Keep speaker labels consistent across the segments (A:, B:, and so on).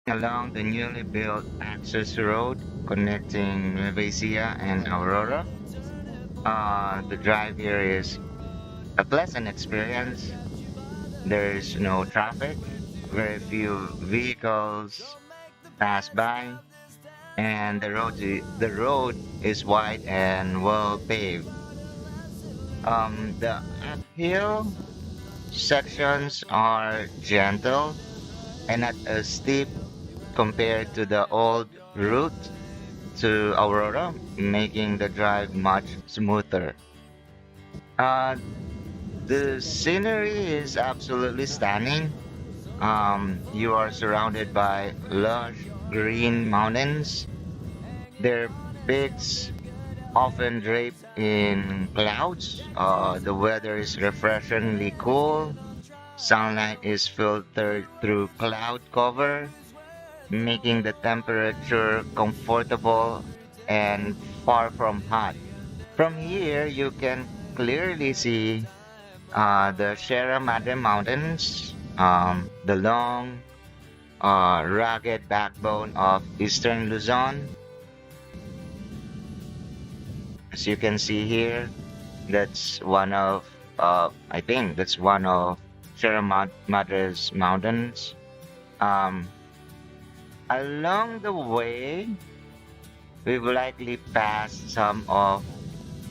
A: along the newly built access road connecting Nueva Ecija and Aurora. The drive here is a pleasant experience. There's no traffic, very few vehicles pass by, and the road is wide and well paved. The uphill sections are gentle and not as steep compared to the old route to Aurora, making the drive much smoother. Uh, the scenery is absolutely stunning. You are surrounded by lush green mountains. Their peaks often draped in clouds. The weather is refreshingly cool. Sunlight is filtered through cloud cover, making the temperature comfortable and far from hot. From here, you can clearly see the Sierra Madre Mountains, the long, rugged backbone of eastern Luzon. As you can see here, I think that's one of Madre's mountains. Um, Along the way, we've likely passed some of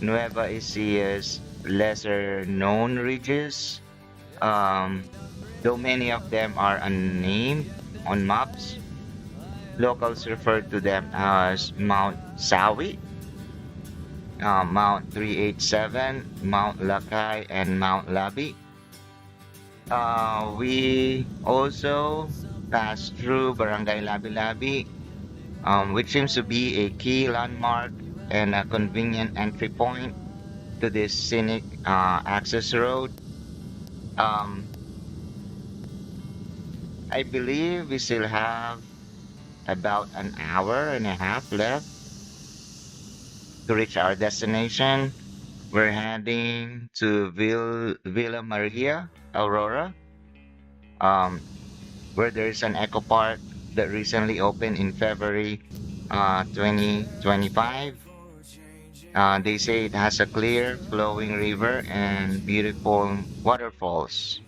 A: Nueva Ecia's lesser known ridges, um, though many of them are unnamed on maps. Locals refer to them as Mount Sawi, Mount 387, Mount Lakay, and Mount Labi. We also passed through Barangay Labi Labi, which seems to be a key landmark and a convenient entry point to this scenic access road. Um, I believe we still have about an hour and a half left to reach our destination. We're heading to Villa Maria, Aurora, um, where there's an eco park that recently opened in February 2025. They say it has a clear flowing river and beautiful waterfalls.